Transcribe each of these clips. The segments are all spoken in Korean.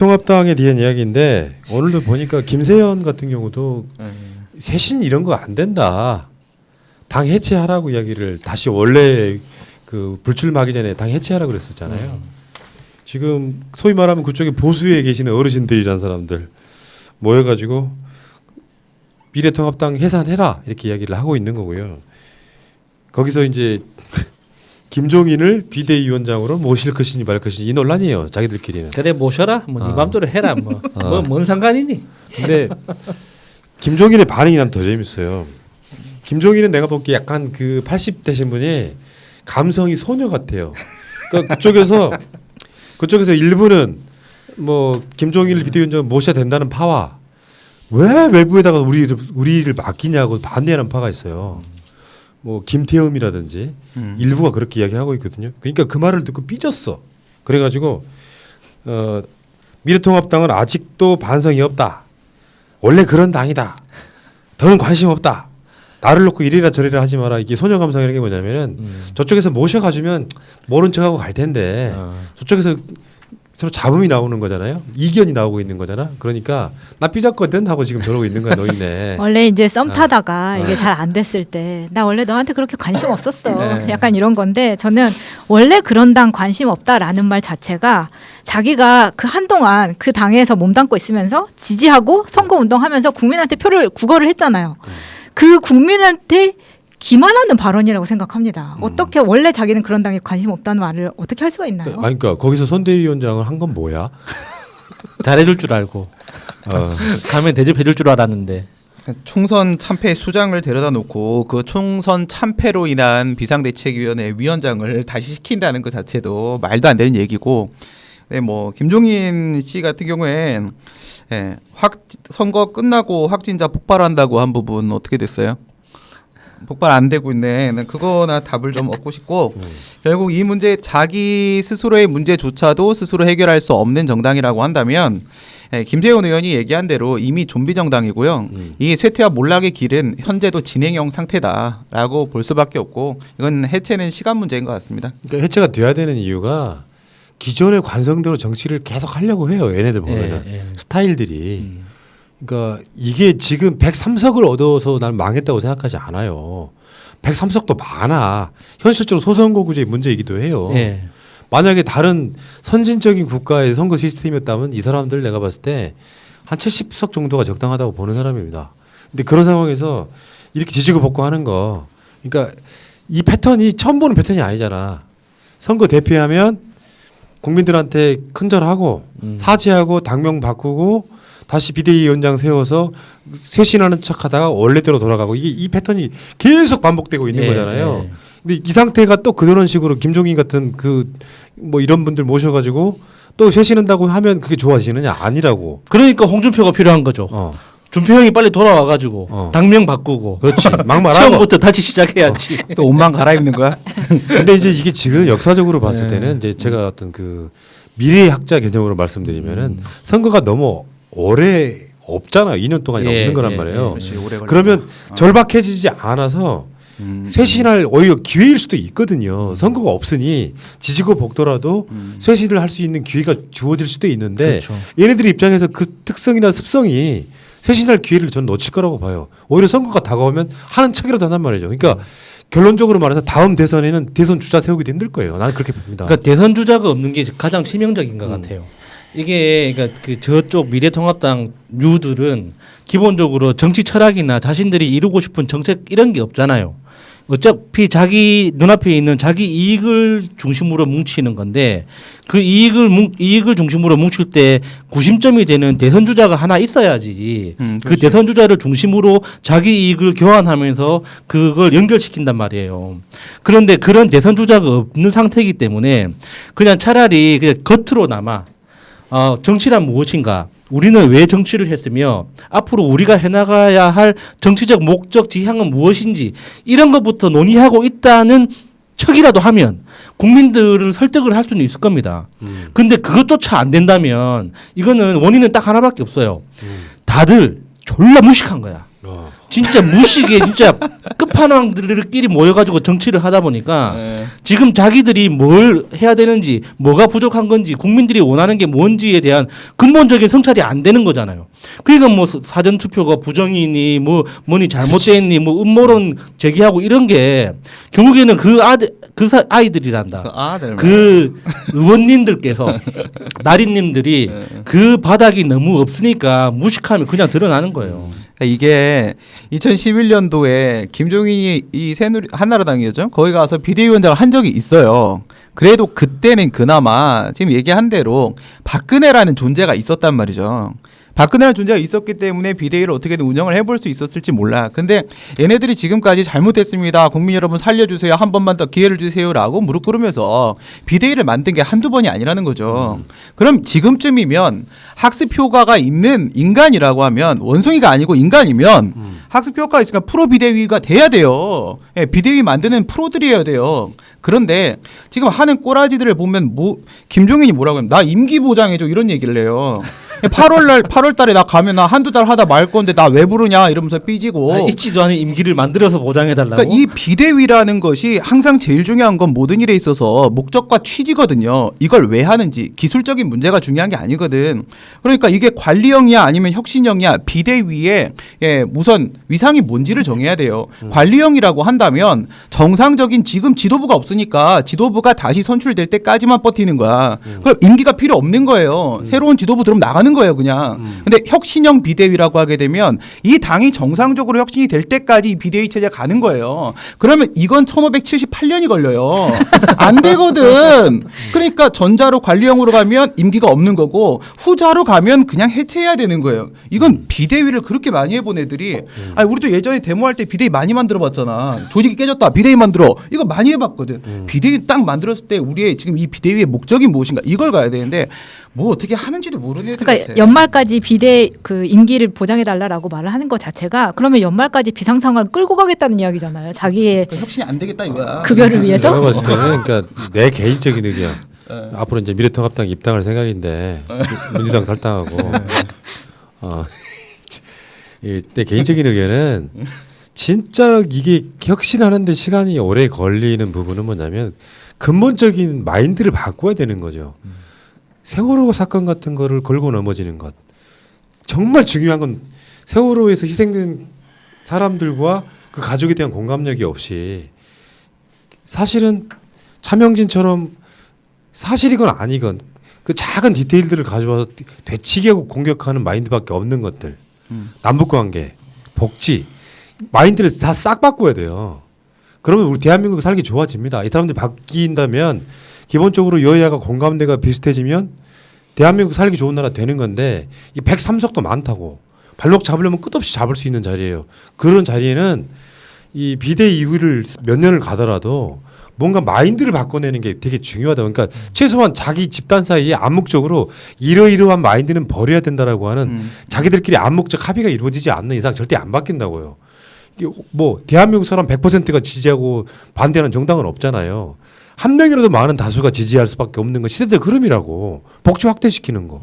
통합당에 대한 이야기인데 오늘도 보니까 김세연 같은 경우도 쇄신 이런 거 안 된다. 당 해체하라고 이야기를 다시 원래 그 불출마하기 전에 당 해체하라고 그랬었잖아요. 지금 소위 말하면 그쪽에 보수에 계시는 어르신들이란 사람들 모여가지고 미래통합당 해산해라 이렇게 이야기를 하고 있는 거고요. 거기서 이제 김종인을 비대위원장으로 모실 것이니 말 것이니 이 논란이에요. 자기들끼리는. 그래 모셔라. 뭐 네 맘대로 해라. 뭔 상관이니? 근데 김종인의 반응이 난 더 재밌어요. 김종인은 내가 보기에 약간 그 80대신 분이 감성이 소녀 같아요. 그러니까 그쪽에서 일부는 뭐 김종인을 비대위원장 모셔야 된다는 파와 왜 외부에다가 우리를 맡기냐고 반대하는 파가 있어요. 뭐 김태흠이라든지 일부가 그렇게 이야기하고 있거든요. 그러니까 그 말을 듣고 삐졌어. 그래가지고 미래통합당은 아직도 반성이 없다. 원래 그런 당이다. 더는 관심 없다. 나를 놓고 이래라 저래라 하지 마라. 이게 소녀 감성이라는 게 뭐냐면은 저쪽에서 모셔가주면 모른 척하고 갈 텐데 저쪽에서 서로 잡음이 나오는 거잖아요. 이견이 나오고 있는 거잖아. 그러니까 나 삐졌거든 하고 지금 저러고 있는 거야 노인네. 원래 이제 썸 타다가 이게 잘 안 됐을 때 나 원래 너한테 그렇게 관심 없었어. 네. 약간 이런 건데 저는 원래 그런 당 관심 없다라는 말 자체가 자기가 그 한동안 그 당에서 몸담고 있으면서 지지하고 선거운동하면서 국민한테 표를 구걸을 했잖아요. 그 국민한테 기만하는 발언이라고 생각합니다. 어떻게 원래 자기는 그런 당에 관심 없다는 말을 어떻게 할 수가 있나요? 아니, 그러니까 거기서 선대위원장을 한 건 뭐야? 잘해줄 줄 알고 가면 대접해줄 줄 알았는데. 총선 참패 수장을 데려다 놓고 그 총선 참패로 인한 비상대책위원회 위원장을 다시 시킨다는 것 자체도 말도 안 되는 얘기고, 네, 뭐 김종인 씨 같은 경우엔 선거 끝나고 확진자 폭발한다고 한 부분 어떻게 됐어요? 폭발 안 되고 있네. 그거나 답을 좀 얻고 싶고 결국 이 문제 자기 스스로의 문제조차도 스스로 해결할 수 없는 정당이라고 한다면 김재원 의원이 얘기한 대로 이미 좀비 정당이고요. 이 쇠퇴와 몰락의 길은 현재도 진행형 상태다라고 볼 수밖에 없고 이건 해체는 시간 문제인 것 같습니다. 그러니까 해체가 돼야 되는 이유가 기존의 관성대로 정치를 계속 하려고 해요. 얘네들 보면은 스타일들이. 그러니까 이게 지금 103석을 얻어서 난 망했다고 생각하지 않아요. 103석도 많아. 현실적으로 소선거구제의 문제이기도 해요. 예. 만약에 다른 선진적인 국가의 선거 시스템이었다면 이 사람들 내가 봤을 때 한 70석 정도가 적당하다고 보는 사람입니다. 근데 그런 상황에서 이렇게 지지고 볶고 하는 거, 그러니까 이 패턴이 처음 보는 패턴이 아니잖아. 선거 대피하면 국민들한테 큰절하고 사죄하고 당명 바꾸고 다시 비대위원장 세워서 쇄신하는 척하다가 원래대로 돌아가고 이게 이 패턴이 계속 반복되고 있는 거잖아요. 근데 이 상태가 또 그런 식으로 김종인 같은 그 뭐 이런 분들 모셔가지고 또 쇄신한다고 하면 그게 좋아지느냐? 아니라고. 그러니까 홍준표가 필요한 거죠. 준표 형이 빨리 돌아와가지고 당명 바꾸고. 그렇지. 막말하고. 처음부터 다시 시작해야지. 또 옷만 갈아입는 거야? 근데 이제 이게 지금 역사적으로 봤을 때는 이제 제가 어떤 그 미래학자 개념으로 말씀드리면은 선거가 너무 오래 없잖아요. 2년 동안 없는 거란 말이에요. 그러면 절박해지지 않아서 쇄신할 오히려 기회일 수도 있거든요. 선거가 없으니 지지고 볶더라도 쇄신을 할 수 있는 기회가 주어질 수도 있는데 그렇죠. 얘네들 입장에서 그 특성이나 습성이 쇄신할 기회를 전 놓칠 거라고 봐요. 오히려 선거가 다가오면 하는 척이라도 한단 말이죠. 그러니까 결론적으로 말해서 다음 대선에는 대선 주자 세우기도 힘들 거예요. 나는 그렇게 봅니다. 그러니까 대선 주자가 없는 게 가장 치명적인 것 같아요. 이게 그러니까 그 저쪽 미래통합당 유들은 기본적으로 정치 철학이나 자신들이 이루고 싶은 정책 이런 게 없잖아요. 어차피 자기 눈앞에 있는 자기 이익을 중심으로 뭉치는 건데 그 이익을 중심으로 뭉칠 때 구심점이 되는 대선 주자가 하나 있어야지. 그 대선 주자를 중심으로 자기 이익을 교환하면서 그걸 연결시킨단 말이에요. 그런데 그런 대선 주자가 없는 상태이기 때문에 그냥 차라리 그냥 겉으로나마 정치란 무엇인가? 우리는 왜 정치를 했으며 앞으로 우리가 해나가야 할 정치적 목적 지향은 무엇인지 이런 것부터 논의하고 있다는 척이라도 하면 국민들을 설득을 할 수는 있을 겁니다. 근데 그것조차 안 된다면 이거는 원인은 딱 하나밖에 없어요. 다들 졸라 무식한 거야. 진짜 무식에 진짜 끝판왕들끼리 모여가지고 정치를 하다 보니까 네. 지금 자기들이 뭘 해야 되는지 뭐가 부족한 건지 국민들이 원하는 게 뭔지에 대한 근본적인 성찰이 안 되는 거잖아요. 그러니까 뭐 사전 투표가 부정이니 뭐 뭐니 잘못돼 있니 뭐 음모론 제기하고 이런 게 결국에는 아이들이란다. 아들 그 의원님들께서 나리님들이 그 바닥이 너무 없으니까 무식함이 그냥 드러나는 거예요. 이게 2011년도에 김종인이 이 새누리 한나라당이었죠. 거기 가서 비대위원장을 한 적이 있어요. 그래도 그때는 그나마 지금 얘기한 대로 박근혜라는 존재가 있었단 말이죠. 박근혜라는 존재가 있었기 때문에 비대위를 어떻게든 운영을 해볼 수 있었을지 몰라. 근데 얘네들이 지금까지 잘못했습니다. 국민 여러분 살려주세요. 한 번만 더 기회를 주세요라고 무릎 꿇으면서 비대위를 만든 게 한두 번이 아니라는 거죠. 그럼 지금쯤이면 학습 효과가 있는 인간이라고 하면 원숭이가 아니고 인간이면 학습 효과가 있으니까 프로 비대위가 돼야 돼요. 예, 비대위 만드는 프로들이어야 돼요. 그런데 지금 하는 꼬라지들을 보면 김종인이 뭐라고 하면 나 임기 보장해줘 이런 얘기를 해요. 8월 달에 나 가면 나 한두 달 하다 말 건데 나 왜 부르냐 이러면서 삐지고. 있지도 않은 임기를 만들어서 보장해 달라고. 그러니까 이 비대위라는 것이 항상 제일 중요한 건 모든 일에 있어서 목적과 취지거든요. 이걸 왜 하는지 기술적인 문제가 중요한 게 아니거든. 그러니까 이게 관리형이야 아니면 혁신형이야 비대위에 우선 위상이 뭔지를 정해야 돼요. 관리형이라고 한다면 정상적인 지금 지도부가 없으니까 지도부가 다시 선출될 때까지만 버티는 거야. 그럼 임기가 필요 없는 거예요. 새로운 지도부 들어오면 나가는 거예요, 그냥. 근데 혁신형 비대위라고 하게 되면 이 당이 정상적으로 혁신이 될 때까지 이 비대위 체제가 가는 거예요. 그러면 이건 1578년이 걸려요. 안 되거든. 그러니까 전자로 관리형으로 가면 임기가 없는 거고 후자로 가면 그냥 해체해야 되는 거예요. 이건 비대위를 그렇게 많이 해본 애들이 아니 우리도 예전에 데모할 때 비대위 많이 만들어봤잖아. 조직이 깨졌다. 비대위 만들어. 이거 많이 해봤거든. 비대위 딱 만들었을 때 우리의 지금 이 비대위의 목적이 무엇인가 이걸 가야 되는데 뭐 어떻게 하는지도 모르는 애들 그러니까 같아. 연말까지 비대 그 임기를 보장해 달라라고 말을 하는 것 자체가 그러면 연말까지 비상상황을 끌고 가겠다는 이야기잖아요. 자기의 그러니까 혁신이 안 되겠다 이거야. 급여를 위해서. 내가 봤을 때는 그러니까 내 개인적인 의견. 앞으로 이제 미래통합당 입당할 생각인데 민주당 탈당하고 내 개인적인 의견은 진짜 이게 혁신하는데 시간이 오래 걸리는 부분은 뭐냐면 근본적인 마인드를 바꿔야 되는 거죠. 세월호 사건 같은 거를 걸고 넘어지는 것. 정말 중요한 건 세월호에서 희생된 사람들과 그 가족에 대한 공감력이 없이 사실은 차명진처럼 사실이건 아니건 그 작은 디테일들을 가져와서 되치기하고 공격하는 마인드밖에 없는 것들. 남북관계, 복지, 마인드를 다 싹 바꿔야 돼요. 그러면 우리 대한민국이 살기 좋아집니다. 이 사람들이 바뀐다면 기본적으로 여야가 공감대가 비슷해지면 대한민국 살기 좋은 나라 되는 건데 이 103석도 많다고 발목 잡으려면 끝없이 잡을 수 있는 자리예요. 그런 자리에는 이 비대 이후를 몇 년을 가더라도 뭔가 마인드를 바꿔내는 게 되게 중요하다. 그러니까 최소한 자기 집단 사이에 암묵적으로 이러이러한 마인드는 버려야 된다라고 하는 자기들끼리 암묵적 합의가 이루어지지 않는 이상 절대 안 바뀐다고요. 이게 뭐 대한민국 사람 100%가 지지하고 반대하는 정당은 없잖아요. 한 명이라도 많은 다수가 지지할 수밖에 없는 건 시대적 흐름이라고. 복지 확대시키는 거.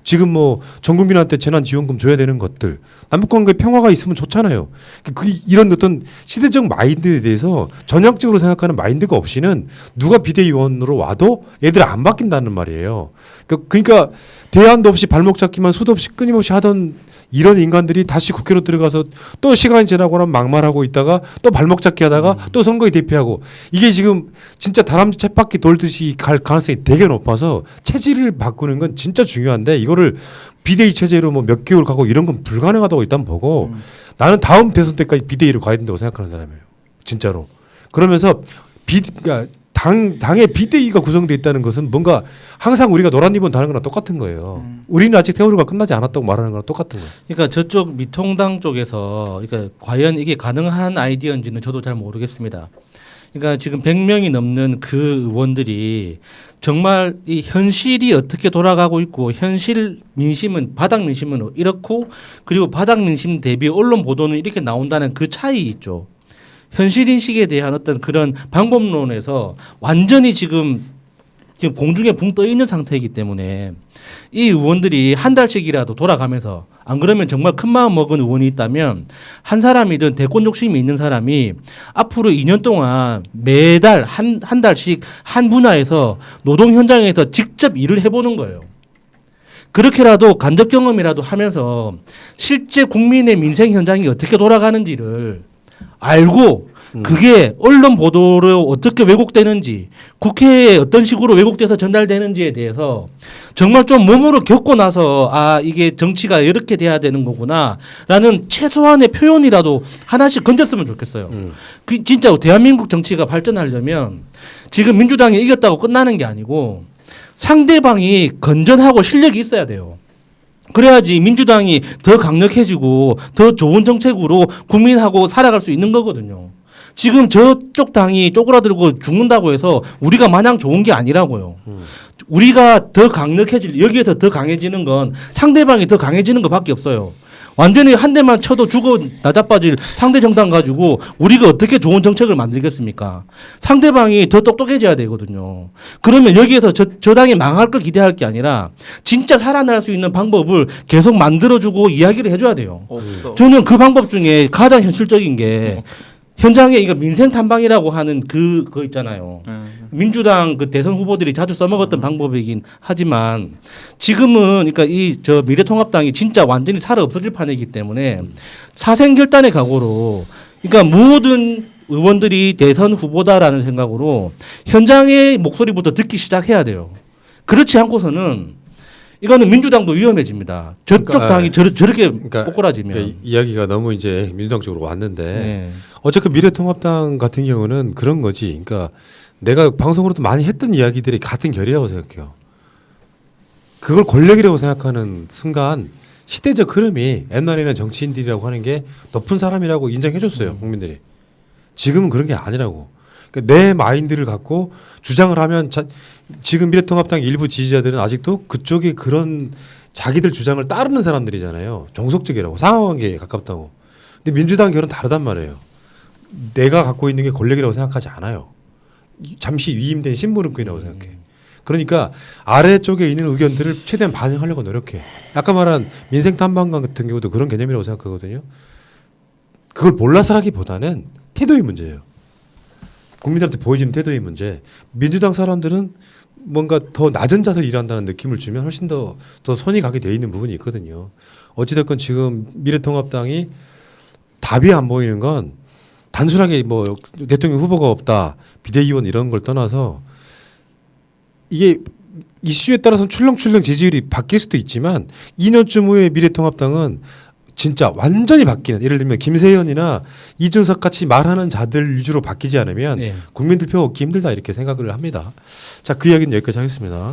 지금 뭐 전 국민한테 재난지원금 줘야 되는 것들. 남북관계 평화가 있으면 좋잖아요. 이런 어떤 시대적 마인드에 대해서 전향적으로 생각하는 마인드가 없이는 누가 비대위원으로 와도 애들 안 바뀐다는 말이에요. 그러니까 대안도 없이 발목 잡기만 수도 없이 끊임없이 하던 이런 인간들이 다시 국회로 들어가서 또 시간이 지나고 나면 막말하고 있다가 또 발목 잡기 하다가 또 선거에 대피하고 이게 지금 진짜 다람쥐 쳇바퀴 돌듯이 갈 가능성이 되게 높아서 체질을 바꾸는 건 진짜 중요한데 이거를 비대위 체제로 뭐 몇 개월 가고 이런 건 불가능하다고 일단 보고 나는 다음 대선 때까지 비대위로 가야 된다고 생각하는 사람이에요. 진짜로. 그러면서 그러니까 당의 비대위가 구성되어 있다는 것은 뭔가 항상 우리가 노란 리본 다는 거랑 똑같은 거예요. 우리는 아직 세월호가 끝나지 않았다고 말하는 거랑 똑같은 거예요. 그러니까 저쪽 미통당 쪽에서 그러니까 과연 이게 가능한 아이디어인지는 저도 잘 모르겠습니다. 그러니까 지금 100명이 넘는 그 의원들이 정말 이 현실이 어떻게 돌아가고 있고 현실 민심은 바닥 민심은 이렇고 그리고 바닥 민심 대비 언론 보도는 이렇게 나온다는 그 차이 있죠. 현실 인식에 대한 어떤 그런 방법론에서 완전히 지금 공중에 붕 떠 있는 상태이기 때문에 이 의원들이 한 달씩이라도 돌아가면서 안 그러면 정말 큰 마음 먹은 의원이 있다면 한 사람이든 대권 욕심이 있는 사람이 앞으로 2년 동안 매달 한 달씩 한 분야에서 노동 현장에서 직접 일을 해보는 거예요. 그렇게라도 간접 경험이라도 하면서 실제 국민의 민생 현장이 어떻게 돌아가는지를 알고 그게 언론 보도로 어떻게 왜곡되는지 국회에 어떤 식으로 왜곡돼서 전달되는지에 대해서 정말 좀 몸으로 겪고 나서 아 이게 정치가 이렇게 돼야 되는 거구나라는 최소한의 표현이라도 하나씩 건졌으면 좋겠어요. 그 진짜 대한민국 정치가 발전하려면 지금 민주당이 이겼다고 끝나는 게 아니고 상대방이 건전하고 실력이 있어야 돼요. 그래야지 민주당이 더 강력해지고 더 좋은 정책으로 국민하고 살아갈 수 있는 거거든요. 지금 저쪽 당이 쪼그라들고 죽는다고 해서 우리가 마냥 좋은 게 아니라고요. 우리가 더 여기에서 더 강해지는 건 상대방이 더 강해지는 것밖에 없어요. 완전히 한 대만 쳐도 죽어 나자빠질 상대 정당 가지고 우리가 어떻게 좋은 정책을 만들겠습니까? 상대방이 더 똑똑해져야 되거든요. 그러면 여기에서 저 당이 망할 걸 기대할 게 아니라 진짜 살아날 수 있는 방법을 계속 만들어주고 이야기를 해줘야 돼요. 없어. 저는 그 방법 중에 가장 현실적인 게 현장에 이거 민생 탐방이라고 하는 그거 있잖아요. 민주당 그 대선 후보들이 자주 써먹었던 방법이긴 하지만 지금은 그러니까 이 저 미래통합당이 진짜 완전히 살아 없어질 판이기 때문에 사생결단의 각오로 그러니까 모든 의원들이 대선 후보다라는 생각으로 현장의 목소리부터 듣기 시작해야 돼요. 그렇지 않고서는 이거는 민주당도 위험해집니다. 저쪽 그러니까, 당이 저렇게 그러니까 꼬꾸라지면. 그러니까 이야기가 너무 이제 민주당 쪽으로 왔는데 네. 어쨌든 미래통합당 같은 경우는 그런 거지. 그러니까 내가 방송으로도 많이 했던 이야기들이 같은 결이라고 생각해요. 그걸 권력이라고 생각하는 순간 시대적 흐름이 옛날에는 정치인들이라고 하는 게 높은 사람이라고 인정해줬어요. 국민들이. 지금은 그런 게 아니라고. 그러니까 내 마인드를 갖고 주장을 하면 지금 미래통합당 일부 지지자들은 아직도 그쪽이 그런 자기들 주장을 따르는 사람들이잖아요. 정석적이라고 상하관계에 가깝다고. 근데 민주당 결은 다르단 말이에요. 내가 갖고 있는 게 권력이라고 생각하지 않아요. 잠시 위임된 심부름꾼이라고 생각해. 그러니까 아래쪽에 있는 의견들을 최대한 반영하려고 노력해. 아까 말한 민생 탐방관 같은 경우도 그런 개념이라고 생각하거든요. 그걸 몰라서라기보다는 태도의 문제예요. 국민들한테 보여지는 태도의 문제. 민주당 사람들은 뭔가 더 낮은 자세로 일한다는 느낌을 주면 훨씬 더 손이 가게 돼 있는 부분이 있거든요. 어찌됐건 지금 미래통합당이 답이 안 보이는 건 단순하게 뭐 대통령 후보가 없다, 비대위원 이런 걸 떠나서 이게 이슈에 따라서는 출렁출렁 지지율이 바뀔 수도 있지만 2년쯤 후에 미래통합당은 진짜 완전히 바뀌는, 예를 들면 김세현이나 이준석 같이 말하는 자들 위주로 바뀌지 않으면 네. 국민들 표 얻기 힘들다 이렇게 생각을 합니다. 자, 그 이야기는 여기까지 하겠습니다.